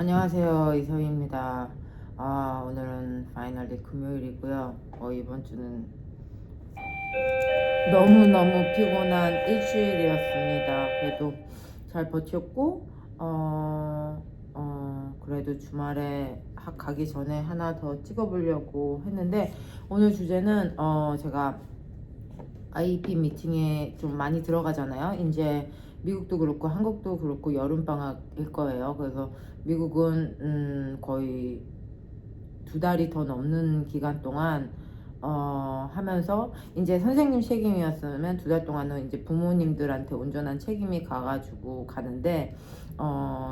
안녕하세요, 이서희입니다. 오늘은 파이널리 금요일이고요. 이번 주는 너무너무 피곤한 일주일이었습니다. 그래도 잘 버텼고, 그래도 주말에 가기 전에 하나 더 찍어보려고 했는데, 오늘 주제는, 제가 IEP 미팅에 좀 많이 들어가잖아요. 이제 미국도 그렇고 한국도 그렇고 여름방학일 거예요. 그래서 미국은 거의 2달이 더 넘는 기간 동안 하면서 이제 선생님 책임이었으면 2달 동안은 이제 부모님들한테 온전한 책임이 가가지고 가는데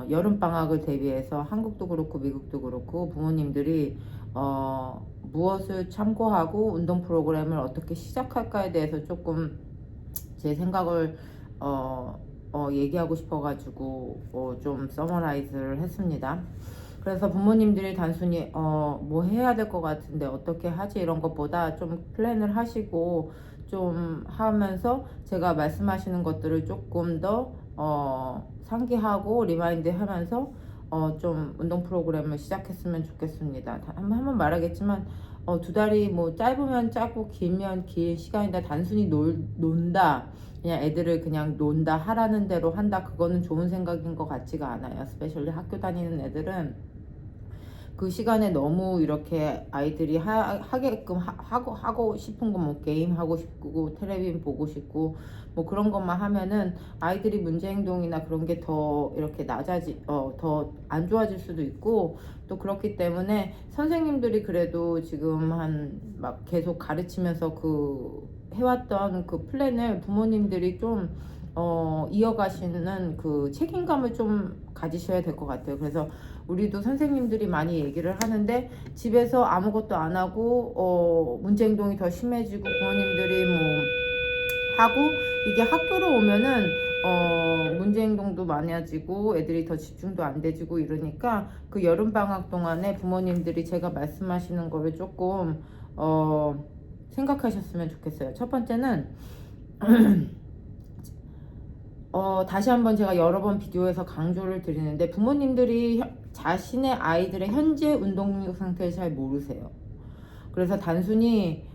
여름 방학을 대비해서 한국도 그렇고 미국도 그렇고 부모님들이 무엇을 참고하고 운동 프로그램을 어떻게 시작할까에 대해서 조금 제 생각을 얘기하고 싶어가지고 좀 서머라이즈를 했습니다. 그래서 부모님들이 단순히 뭐 해야 될 것 같은데 어떻게 하지 이런 것보다 좀 플랜을 하시고 좀 하면서 제가 말씀하시는 것들을 조금 더 상기하고 리마인드 하면서 좀 운동 프로그램을 시작했으면 좋겠습니다. 한번 말하겠지만 2달이 뭐 짧으면 짧고 길면 긴 시간이다. 단순히 논다. 그냥 애들을 그냥 논다 하라는 대로 한다. 그거는 좋은 생각인 것 같지가 않아요. 스페셜리 학교 다니는 애들은 그 시간에 너무 이렇게 아이들이 하게끔 하고 싶은 거 뭐 게임 하고 싶고 텔레비전 보고 싶고 뭐 그런 것만 하면은 아이들이 문제 행동이나 그런 게 더 이렇게 더 안 좋아질 수도 있고 또 그렇기 때문에 선생님들이 그래도 지금 막 계속 가르치면서 그 해왔던 그 플랜을 부모님들이 좀 이어가시는 그 책임감을 좀 가지셔야 될 것 같아요. 그래서 우리도 선생님들이 많이 얘기를 하는데 집에서 아무것도 안 하고 문제 행동이 더 심해지고 부모님들이 뭐 하고 이게 학교로 오면은 문제 행동도 많아지고 애들이 더 집중도 안 돼지고 이러니까 그 여름 방학 동안에 부모님들이 제가 말씀하시는 거를 조금 생각하셨으면 좋겠어요. 첫 번째는 다시 한번 제가 여러 번 비디오에서 강조를 드리는데 부모님들이 자신의 아이들의 현재 운동력 상태를 잘 모르세요. 그래서 단순히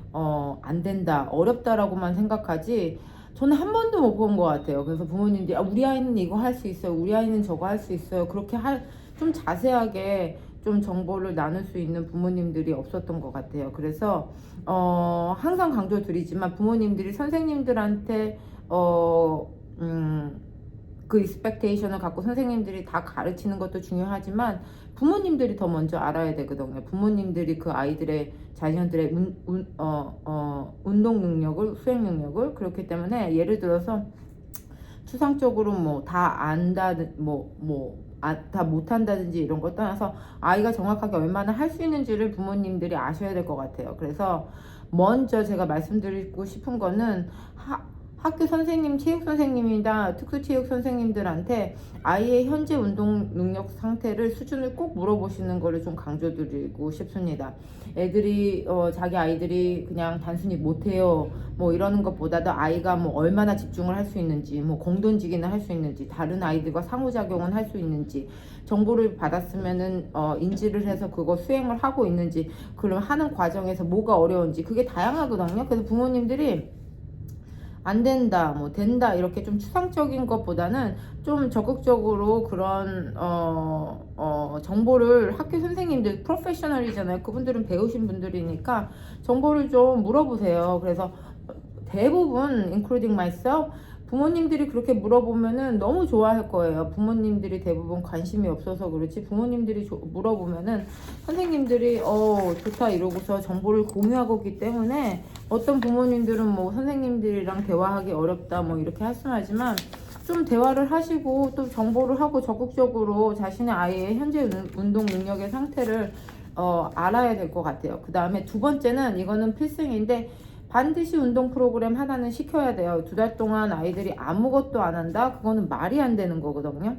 안 된다, 어렵다라고만 생각하지 저는 한 번도 못 본 것 같아요. 그래서 부모님들이 우리 아이는 이거 할 수 있어요. 우리 아이는 저거 할 수 있어요. 그렇게 좀 자세하게 좀 정보를 나눌 수 있는 부모님들이 없었던 것 같아요. 그래서 항상 강조드리지만 부모님들이 선생님들한테 그 expectation을 갖고 선생님들이 다 가르치는 것도 중요하지만 부모님들이 더 먼저 알아야 되거든요. 부모님들이 그 아이들의 자녀들의 운동 능력을 수행 능력을 그렇기 때문에 예를 들어서 추상적으로 뭐 다 안다 다 못한다든지 이런 걸 떠나서 아이가 정확하게 얼마나 할 수 있는지를 부모님들이 아셔야 될 것 같아요. 그래서 먼저 제가 말씀드리고 싶은 거는 학교 선생님, 체육 선생님이나 특수체육 선생님들한테 아이의 현재 운동 능력 상태를 수준을 꼭 물어보시는 거를 좀 강조드리고 싶습니다. 애들이 자기 아이들이 그냥 단순히 못해요 뭐 이러는 것보다도 아이가 뭐 얼마나 집중을 할 수 있는지 뭐 공동지기는 할 수 있는지 다른 아이들과 상호작용은 할 수 있는지 정보를 받았으면은 인지를 해서 그거 수행을 하고 있는지 그럼 하는 과정에서 뭐가 어려운지 그게 다양하거든요. 그래서 부모님들이 안 된다, 뭐 된다 이렇게 좀 추상적인 것보다는 좀 적극적으로 그런 정보를 학교 선생님들 프로페셔널이잖아요. 그분들은 배우신 분들이니까 정보를 좀 물어보세요. 그래서 대부분 including myself 부모님들이 그렇게 물어보면은 너무 좋아할 거예요. 부모님들이 대부분 관심이 없어서 그렇지 부모님들이 물어보면은 선생님들이 좋다 이러고서 정보를 공유하고 있기 때문에 어떤 부모님들은 뭐 선생님들이랑 대화하기 어렵다 뭐 이렇게 말씀하지만 좀 대화를 하시고 또 정보를 하고 적극적으로 자신의 아이의 현재 운동 능력의 상태를 알아야 될 것 같아요. 그 다음에 두 번째는 이거는 필승인데 반드시 운동 프로그램 하나는 시켜야 돼요. 2달 동안 아이들이 아무것도 안 한다? 그거는 말이 안 되는 거거든요.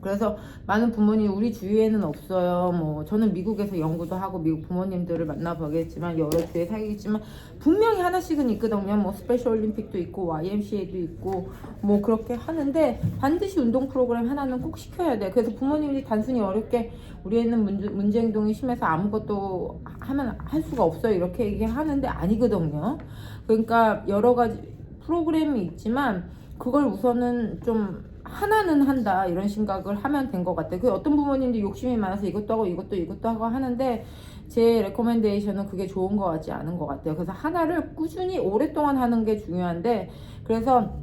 그래서 많은 부모님 우리 주위에는 없어요. 뭐 저는 미국에서 연구도 하고 미국 부모님들을 만나보겠지만 여러 주에 살겠지만 분명히 하나씩은 있거든요. 뭐 스페셜 올림픽도 있고 YMCA도 있고 뭐 그렇게 하는데 반드시 운동 프로그램 하나는 꼭 시켜야 돼요. 그래서 부모님이 단순히 어렵게 우리 애는 문제 행동이 심해서 아무것도 하면 할 수가 없어요 이렇게 얘기하는데 아니거든요. 그러니까 여러 가지 프로그램이 있지만 그걸 우선은 좀 하나는 한다 이런 생각을 하면 된 것 같아요. 그 어떤 부모님도 욕심이 많아서 이것도 하고 이것도 하고 하는데 제 레코멘데이션은 그게 좋은 것 같지 않은 것 같아요. 그래서 하나를 꾸준히 오랫동안 하는 게 중요한데 그래서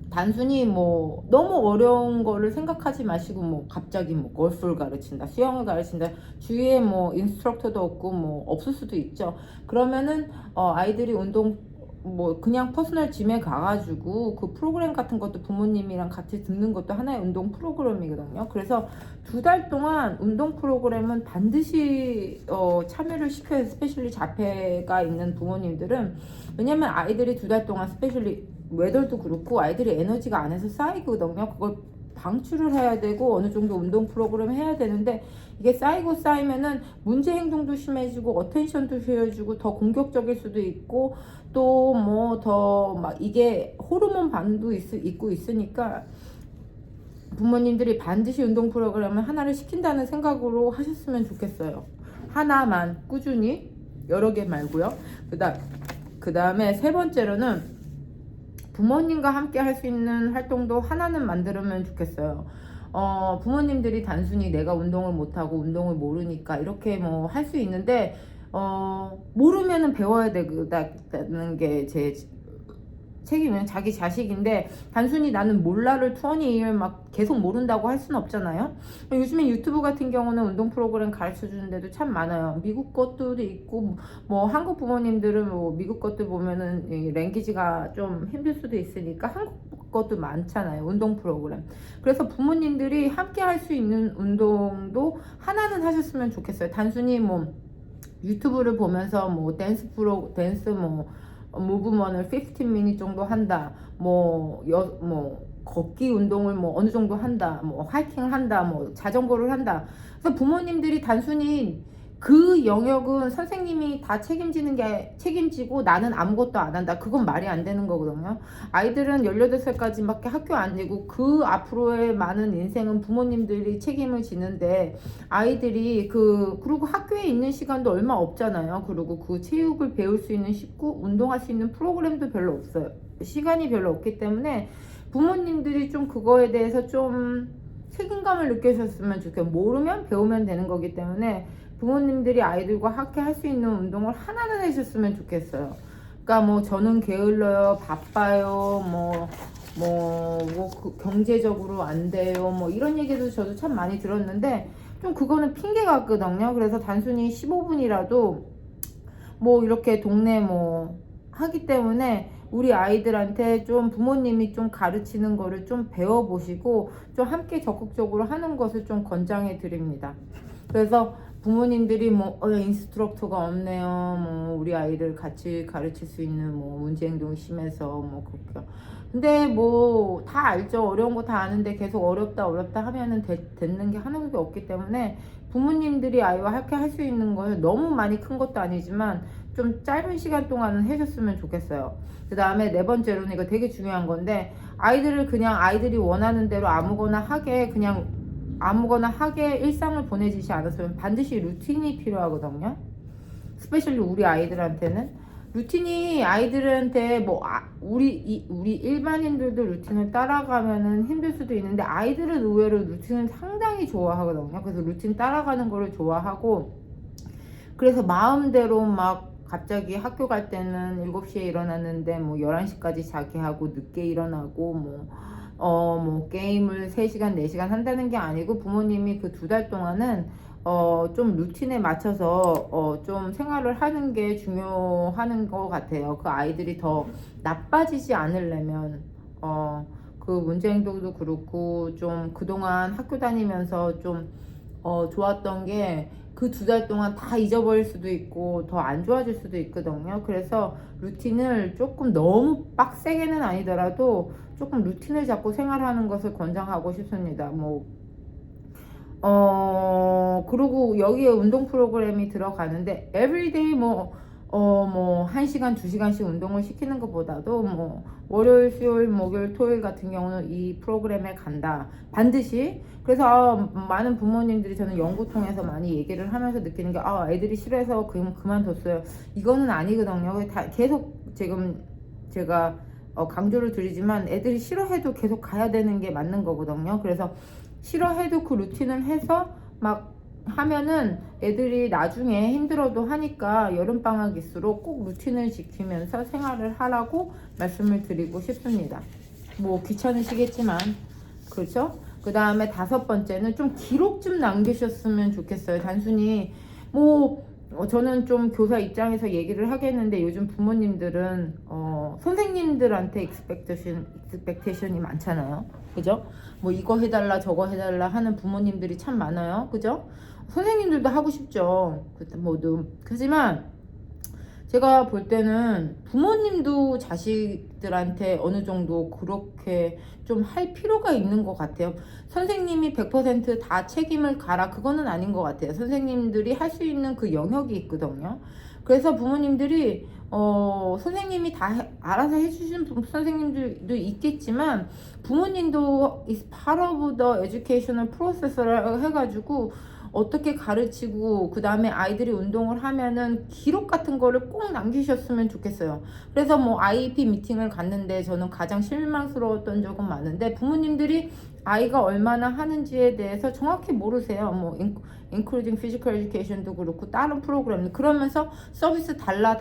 단순히 뭐 너무 어려운 거를 생각하지 마시고 뭐 갑자기 뭐 골프를 가르친다 수영을 가르친다 주위에 뭐 인스트럭터도 없고 뭐 없을 수도 있죠. 그러면은 아이들이 운동 뭐 그냥 퍼스널 짐에 가가지고 그 프로그램 같은 것도 부모님이랑 같이 듣는 것도 하나의 운동 프로그램이거든요. 그래서 2달 동안 운동 프로그램은 반드시 참여를 시켜야 스페셜리 자폐가 있는 부모님들은 왜냐면 아이들이 2달 동안 스페셜리 웨더도 그렇고 아이들이 에너지가 안에서 쌓이거든요. 그걸 방출을 해야 되고 어느 정도 운동 프로그램 해야 되는데 이게 쌓이면은 문제 행동도 심해지고 어텐션도 쉬어지고 더 공격적일 수도 있고 또 뭐 더 막 이게 호르몬 반도 있고 있으니까 부모님들이 반드시 운동 프로그램을 하나를 시킨다는 생각으로 하셨으면 좋겠어요. 하나만 꾸준히 여러 개 말고요. 그 다음에 세 번째로는 부모님과 함께 할 수 있는 활동도 하나는 만들면 좋겠어요. 부모님들이 단순히 내가 운동을 못하고 운동을 모르니까 이렇게 뭐 할 수 있는데 모르면은 배워야 되는 게 제 책임은 자기 자식인데 단순히 나는 몰라를 20year 막 계속 모른다고 할 수는 없잖아요. 요즘에 유튜브 같은 경우는 운동 프로그램 가르쳐 주는 데도 참 많아요. 미국 것도 있고 뭐 한국 부모님들은 뭐 미국 것도 보면은 랭귀지가 좀 힘들 수도 있으니까 한국 것도 많잖아요. 운동 프로그램. 그래서 부모님들이 함께 할 수 있는 운동도 하나는 하셨으면 좋겠어요. 단순히 뭐 유튜브를 보면서 뭐 댄스 뭐 무브먼을 15min 정도 한다. 뭐 걷기 운동을 뭐 어느 정도 한다. 뭐 하이킹을 한다. 뭐 자전거를 한다. 그래서 부모님들이 단순히 그 영역은 선생님이 다 책임지고 나는 아무것도 안 한다. 그건 말이 안 되는 거거든요. 아이들은 18살까지밖에 학교 안 되고 그 앞으로의 많은 인생은 부모님들이 책임을 지는데 아이들이 그리고 학교에 있는 시간도 얼마 없잖아요. 그리고 그 체육을 배울 수 있는 운동할 수 있는 프로그램도 별로 없어요. 시간이 별로 없기 때문에 부모님들이 좀 그거에 대해서 좀 책임감을 느끼셨으면 좋겠어요. 모르면 배우면 되는 거기 때문에 부모님들이 아이들과 함께 할 수 있는 운동을 하나는 해줬으면 좋겠어요. 그러니까 뭐 저는 게을러요, 바빠요, 경제적으로 안 돼요, 뭐 이런 얘기도 저도 참 많이 들었는데 좀 그거는 핑계 같거든요. 그래서 단순히 15분이라도 뭐 이렇게 동네 뭐 하기 때문에 우리 아이들한테 좀 부모님이 좀 가르치는 거를 좀 배워보시고 좀 함께 적극적으로 하는 것을 좀 권장해 드립니다. 그래서 부모님들이 뭐 인스트럭터가 없네요. 뭐 우리 아이를 같이 가르칠 수 있는 뭐 문제 행동이 심해서 뭐 그렇게. 근데 뭐 다 알죠. 어려운 거 다 아는데 계속 어렵다 하면은 되는 게 하나밖에 없기 때문에 부모님들이 아이와 함께 할 수 있는 거는 너무 많이 큰 것도 아니지만 좀 짧은 시간 동안은 해줬으면 좋겠어요. 그 다음에 네 번째로는 이거 되게 중요한 건데 아이들을 그냥 아이들이 원하는 대로 아무거나 하게 일상을 보내지지 않았으면 반드시 루틴이 필요하거든요. 스페셜리 우리 아이들한테는 루틴이 아이들한테 뭐 우리 일반인들도 루틴을 따라가면은 힘들 수도 있는데 아이들은 의외로 루틴을 상당히 좋아하거든요. 그래서 루틴 따라가는 거를 좋아하고 그래서 마음대로 막 갑자기 학교 갈 때는 7시에 일어났는데 뭐 11시까지 자기 하고 늦게 일어나고 뭐 게임을 3시간 4시간 한다는 게 아니고 부모님이 그 2달 동안은 좀 루틴에 맞춰서 좀 생활을 하는 게 중요한 것 같아요. 그 아이들이 더 나빠지지 않으려면 그 문제 행동도 그렇고 좀 그동안 학교 다니면서 좀 좋았던 게 그 2달 동안 다 잊어버릴 수도 있고 더 안 좋아질 수도 있거든요. 그래서 루틴을 조금 너무 빡세게는 아니더라도 조금 루틴을 잡고 생활하는 것을 권장하고 싶습니다. 뭐 그리고 여기에 운동 프로그램이 들어가는데 everyday 뭐 1시간, 2시간씩 운동을 시키는 것보다도 뭐 월요일, 수요일, 목요일, 토요일 같은 경우는 이 프로그램에 간다. 반드시. 그래서 많은 부모님들이 저는 연구 통해서 많이 얘기를 하면서 느끼는 게 애들이 싫어해서 그만뒀어요. 이거는 아니거든요. 계속 지금 제가 강조를 드리지만 애들이 싫어해도 계속 가야 되는 게 맞는 거거든요. 그래서 싫어해도 그 루틴을 해서 막 하면은 애들이 나중에 힘들어도 하니까 여름방학일수록 꼭 루틴을 지키면서 생활을 하라고 말씀을 드리고 싶습니다. 뭐 귀찮으시겠지만 그렇죠? 그 다음에 5번째는 좀 기록 좀 남기셨으면 좋겠어요. 단순히 뭐 저는 좀 교사 입장에서 얘기를 하겠는데 요즘 부모님들은 선생님들한테 expectation이 많잖아요. 그죠? 뭐 이거 해달라 저거 해달라 하는 부모님들이 참 많아요. 그죠? 선생님들도 하고 싶죠. 모두. 하지만 제가 볼 때는 부모님도 자식들한테 어느 정도 그렇게 좀 할 필요가 있는 것 같아요. 선생님이 100%다 책임을 가라 그거는 아닌 것 같아요. 선생님들이 할 수 있는 그 영역이 있거든요. 그래서 부모님들이 선생님이 다 알아서 해주신 선생님들도 있겠지만 부모님도 is part of the educational process라고 해가지고 어떻게 가르치고 그 다음에 아이들이 운동을 하면은 기록 같은 거를 꼭 남기셨으면 좋겠어요. 그래서 뭐 IEP 미팅을 갔는데 저는 가장 실망스러웠던 적은 많은데 부모님들이 아이가 얼마나 하는지에 대해서 정확히 모르세요. 뭐 including physical education도 그렇고 다른 프로그램 그러면서 서비스 달라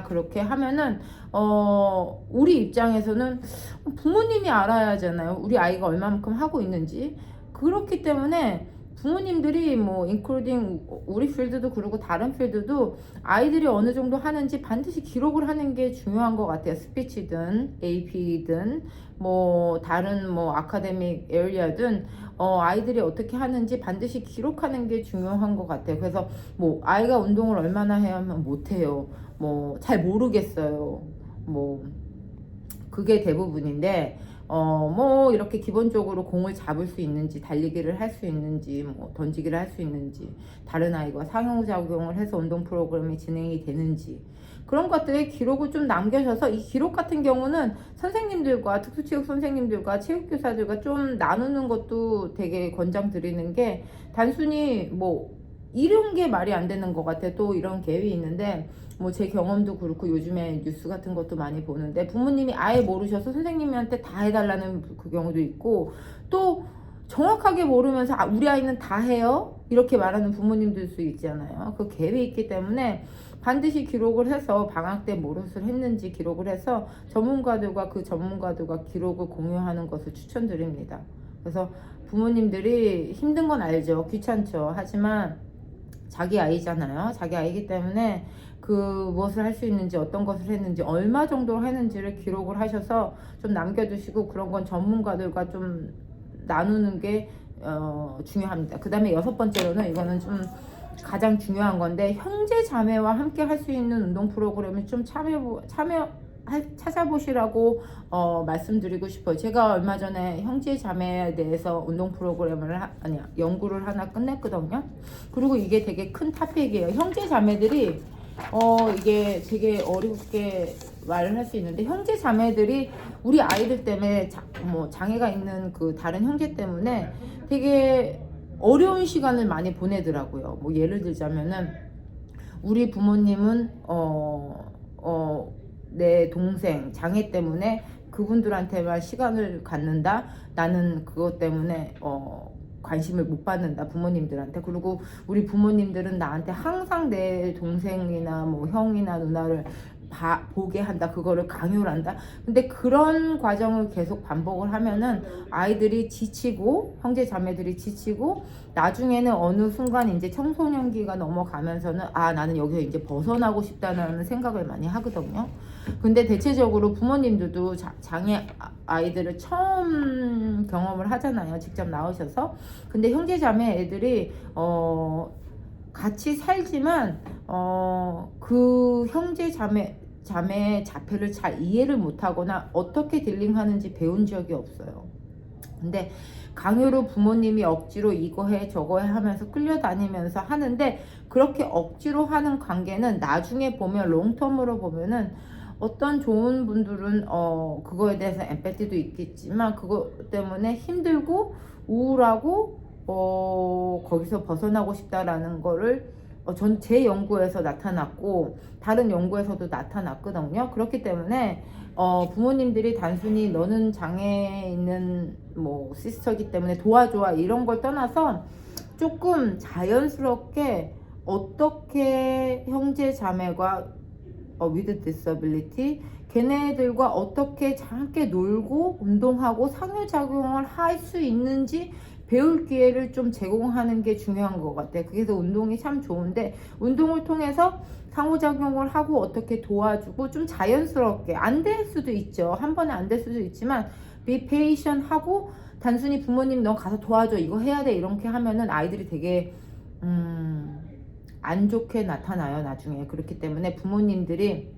그렇게 하면은 우리 입장에서는 부모님이 알아야 하잖아요. 우리 아이가 얼마만큼 하고 있는지. 그렇기 때문에 부모님들이 뭐 인클루딩 우리 필드도 그렇고 다른 필드도 아이들이 어느 정도 하는지 반드시 기록을 하는 게 중요한 것 같아요. 스피치든 AP든 뭐 다른 뭐 아카데믹 에리아든 아이들이 어떻게 하는지 반드시 기록하는 게 중요한 것 같아요. 그래서 뭐 아이가 운동을 얼마나 해야 하면 못해요. 뭐 잘 모르겠어요. 뭐 그게 대부분인데 뭐 이렇게 기본적으로 공을 잡을 수 있는지 달리기를 할 수 있는지 뭐 던지기를 할 수 있는지 다른 아이와 상호작용을 해서 운동 프로그램이 진행이 되는지 그런 것들의 기록을 좀 남겨셔서 이 기록 같은 경우는 선생님들과 특수체육 선생님들과 체육교사들과 좀 나누는 것도 되게 권장드리는 게 단순히 뭐 이런 게 말이 안 되는 것 같아. 또 이런 계획이 있는데 뭐 제 경험도 그렇고 요즘에 뉴스 같은 것도 많이 보는데 부모님이 아예 모르셔서 선생님한테 다 해달라는 그 경우도 있고 또 정확하게 모르면서 우리 아이는 다 해요 이렇게 말하는 부모님들 수 있잖아요. 그 갭이 있기 때문에 반드시 기록을 해서 방학 때 무엇을 했는지 기록을 해서 전문가들과 그 전문가들과 기록을 공유하는 것을 추천드립니다. 그래서 부모님들이 힘든 건 알죠. 귀찮죠. 하지만 자기 아이잖아요. 자기 아이기 때문에 그 무엇을 할 수 있는지 어떤 것을 했는지 얼마 정도 했는지를 기록을 하셔서 좀 남겨두시고 그런 건 전문가들과 좀 나누는 게 중요합니다. 그 다음에 6번째로는 이거는 좀 가장 중요한 건데 형제 자매와 함께 할 수 있는 운동 프로그램을 좀 찾아보시라고 말씀드리고 싶어요. 제가 얼마 전에 형제 자매에 대해서 운동 프로그램을 연구를 하나 끝냈거든요. 그리고 이게 되게 큰 토픽이에요. 형제 자매들이 이게 되게 어렵게 말을 할 수 있는데 형제 자매들이 우리 아이들 때문에 뭐 장애가 있는 그 다른 형제 때문에 되게 어려운 시간을 많이 보내더라고요. 뭐 예를 들자면은 우리 부모님은 내 동생 장애 때문에 그분들한테만 시간을 갖는다. 나는 그것 때문에 관심을 못 받는다 부모님들한테. 그리고 우리 부모님들은 나한테 항상 내 동생이나 뭐 형이나 누나를 보게 한다. 그거를 강요를 한다. 근데 그런 과정을 계속 반복을 하면은 아이들이 지치고 형제 자매들이 지치고 나중에는 어느 순간 이제 청소년기가 넘어가면서는 나는 여기서 이제 벗어나고 싶다는 생각을 많이 하거든요. 근데 대체적으로 부모님들도 장애 아이들을 처음 경험을 하잖아요. 직접 나오셔서. 근데 형제 자매 애들이 같이 살지만 그 형제 자매의 자폐를 잘 이해를 못하거나 어떻게 딜링하는지 배운 적이 없어요. 근데 강요로 부모님이 억지로 이거 해 저거 해 하면서 끌려다니면서 하는데, 그렇게 억지로 하는 관계는 나중에 보면 롱텀으로 보면은 어떤 좋은 분들은 그거에 대해서 엠패티도 있겠지만 그거 때문에 힘들고 우울하고 거기서 벗어나고 싶다라는 거를 전 제 연구에서 나타났고 다른 연구에서도 나타났거든요. 그렇기 때문에 부모님들이 단순히 너는 장애 있는 뭐 시스터기 때문에 도와줘 이런 걸 떠나서 조금 자연스럽게 어떻게 형제 자매가 with disability 걔네들과 어떻게 함께 놀고 운동하고 상호작용을 할 수 있는지 배울 기회를 좀 제공하는 게 중요한 것 같아요. 그래서 운동이 참 좋은데, 운동을 통해서 상호작용을 하고 어떻게 도와주고 좀 자연스럽게, 안 될 수도 있죠. 한 번에 안 될 수도 있지만 be patient 하고, 단순히 부모님 너 가서 도와줘 이거 해야 돼 이렇게 하면은 아이들이 되게 안 좋게 나타나요 나중에. 그렇기 때문에 부모님들이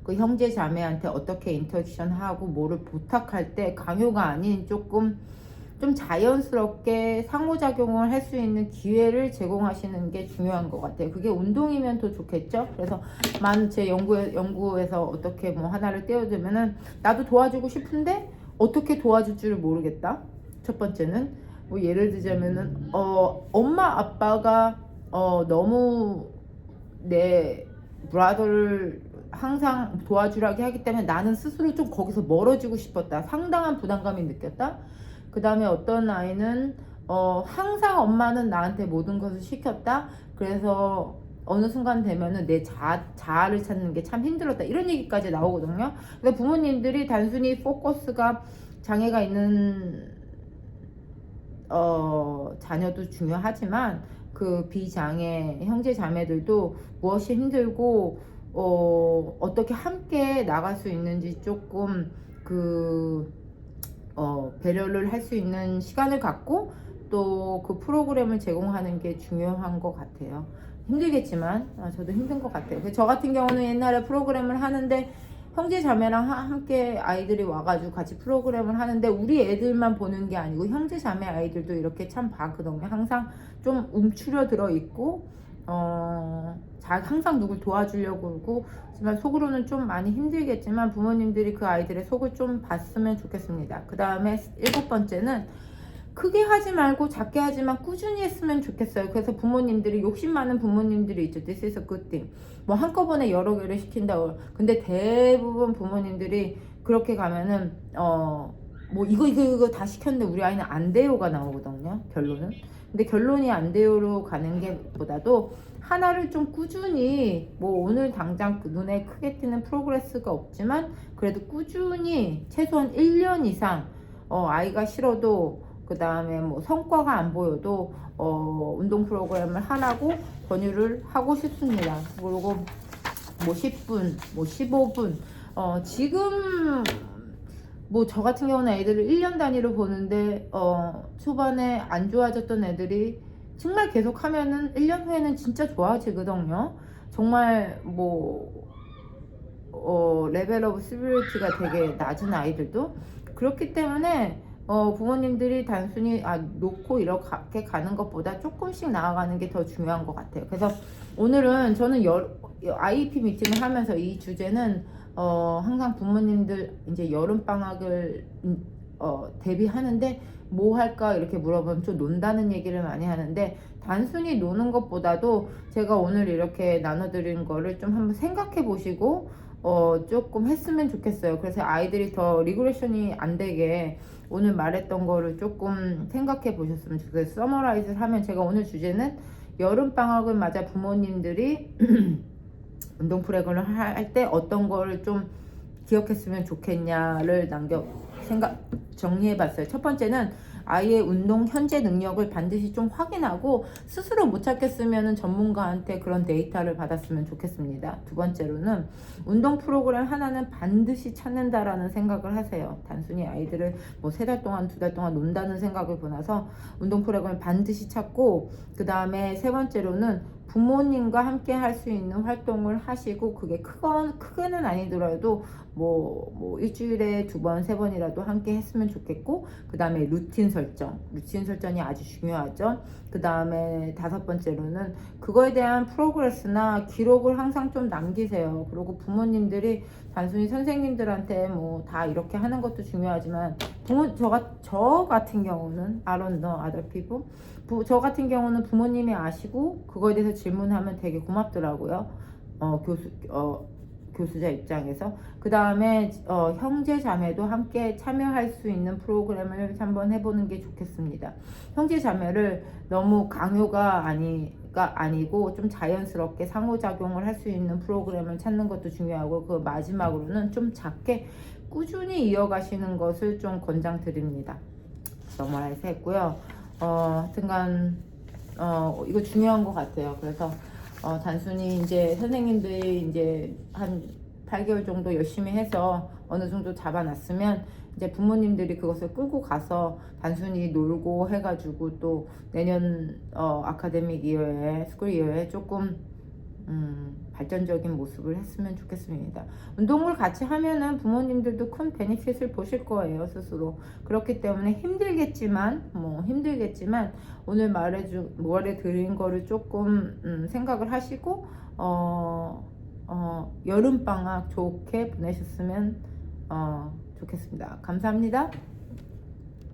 그 형제 자매한테 어떻게 인터랙션하고 뭐를 부탁할 때 강요가 아닌 조금 좀 자연스럽게 상호작용을 할 수 있는 기회를 제공하시는 게 중요한 것 같아요. 그게 운동이면 더 좋겠죠. 그래서 제 연구에서 어떻게 뭐 하나를 떼어들면은, 나도 도와주고 싶은데 어떻게 도와줄 줄을 모르겠다. 첫 번째는 뭐 예를 들자면은 엄마 아빠가 너무 내 브라더를 항상 도와주라고 하기 때문에 나는 스스로 좀 거기서 멀어지고 싶었다. 상당한 부담감이 느꼈다. 그 다음에 어떤 아이는 항상 엄마는 나한테 모든 것을 시켰다. 그래서 어느 순간 되면은 내 자아를 찾는 게 참 힘들었다. 이런 얘기까지 나오거든요. 근데 부모님들이 단순히 포커스가 장애가 있는 자녀도 중요하지만 그 비장애 형제 자매들도 무엇이 힘들고 어떻게 함께 나갈 수 있는지 조금 배려를 할 수 있는 시간을 갖고 또 그 프로그램을 제공하는 게 중요한 것 같아요. 힘들겠지만 저도 힘든 것 같아요. 저 같은 경우는 옛날에 프로그램을 하는데 형제 자매랑 함께 아이들이 와가지고 같이 프로그램을 하는데, 우리 애들만 보는 게 아니고 형제 자매 아이들도 이렇게 참 봤거든요. 항상 좀 움츠려 들어 있고 항상 누굴 도와주려고 그러고, 하지만 속으로는 좀 많이 힘들겠지만 부모님들이 그 아이들의 속을 좀 봤으면 좋겠습니다. 그 다음에 7번째는 크게 하지 말고 작게 하지만 꾸준히 했으면 좋겠어요. 그래서 부모님들이, 욕심 많은 부모님들이 있죠. This is a good thing. 뭐 한꺼번에 여러 개를 시킨다고. 근데 대부분 부모님들이 그렇게 가면은 뭐 이거 다 시켰는데 우리 아이는 안 돼요가 나오거든요. 결론은. 근데 결론이 안 돼요로 가는 게 보다도 하나를 좀 꾸준히, 뭐 오늘 당장 눈에 크게 띄는 프로그레스가 없지만 그래도 꾸준히 최소한 1년 이상 아이가 싫어도, 그 다음에 뭐 성과가 안 보여도 운동 프로그램을 하라고 권유를 하고 싶습니다. 그리고 뭐 10분, 뭐 15분 지금 뭐 저 같은 경우는 애들을 1년 단위로 보는데 초반에 안 좋아졌던 애들이 정말 계속 하면은 1년 후에는 진짜 좋아지거든요. 정말 뭐 레벨 오브 시비리티가 되게 낮은 아이들도. 그렇기 때문에 부모님들이 단순히 놓고 이렇게 가는 것보다 조금씩 나아가는 게 더 중요한 것 같아요. 그래서 오늘은 저는 IEP 미팅을 하면서 이 주제는 항상 부모님들 이제 여름방학을 대비하는데 뭐 할까 이렇게 물어보면 좀 논다는 얘기를 많이 하는데, 단순히 노는 것보다도 제가 오늘 이렇게 나눠드린 거를 좀 한번 생각해 보시고 조금 했으면 좋겠어요. 그래서 아이들이 더 리그레션이 안 되게 오늘 말했던 거를 조금 생각해 보셨으면 좋겠어요. 서머라이즈를 하면, 제가 오늘 주제는 여름방학을 맞아 부모님들이 운동 프로그램을 할 때 어떤 거를 좀 기억했으면 좋겠냐를 정리해 봤어요. 첫 번째는 아이의 운동 현재 능력을 반드시 좀 확인하고 스스로 못 찾겠으면 전문가한테 그런 데이터를 받았으면 좋겠습니다. 두 번째로는 운동 프로그램 하나는 반드시 찾는다라는 생각을 하세요. 단순히 아이들을 뭐 3달 동안 2달 동안 논다는 생각을 보나서 운동 프로그램을 반드시 찾고, 그 다음에 세 번째로는 부모님과 함께 할 수 있는 활동을 하시고, 그게 크게는 아니더라도 뭐 일주일에 2번, 3번이라도 함께 했으면 좋겠고, 그 다음에 루틴 설정이 아주 중요하죠. 그 다음에 5번째로는 그거에 대한 프로그레스나 기록을 항상 좀 남기세요. 그리고 부모님들이 단순히 선생님들한테 뭐 다 이렇게 하는 것도 중요하지만, 저 같은 경우는 I don't know other people, 저 같은 경우는 부모님이 아시고 그거에 대해서 질문하면 되게 고맙더라고요. 교수자 입장에서. 그 다음에 형제 자매도 함께 참여할 수 있는 프로그램을 한번 해보는 게 좋겠습니다. 형제 자매를 너무 강요가 아니고 좀 자연스럽게 상호작용을 할 수 있는 프로그램을 찾는 것도 중요하고, 그 마지막으로는 좀 작게 꾸준히 이어가시는 것을 좀 권장드립니다. 넘어라해서 했고요. 하여튼간 이거 중요한 것 같아요. 그래서 단순히 이제 선생님들이 이제 한 8개월 정도 열심히 해서 어느 정도 잡아놨으면 이제 부모님들이 그것을 끌고 가서 단순히 놀고 해가지고 또 내년 아카데믹 이어에, 스쿨 이어에 조금 발전적인 모습을 했으면 좋겠습니다. 운동을 같이 하면은 부모님들도 큰 베니핏을 보실 거예요, 스스로. 그렇기 때문에 힘들겠지만 오늘 말해드린 거를 조금 생각을 하시고 여름방학 좋게 보내셨으면 좋겠습니다. 감사합니다.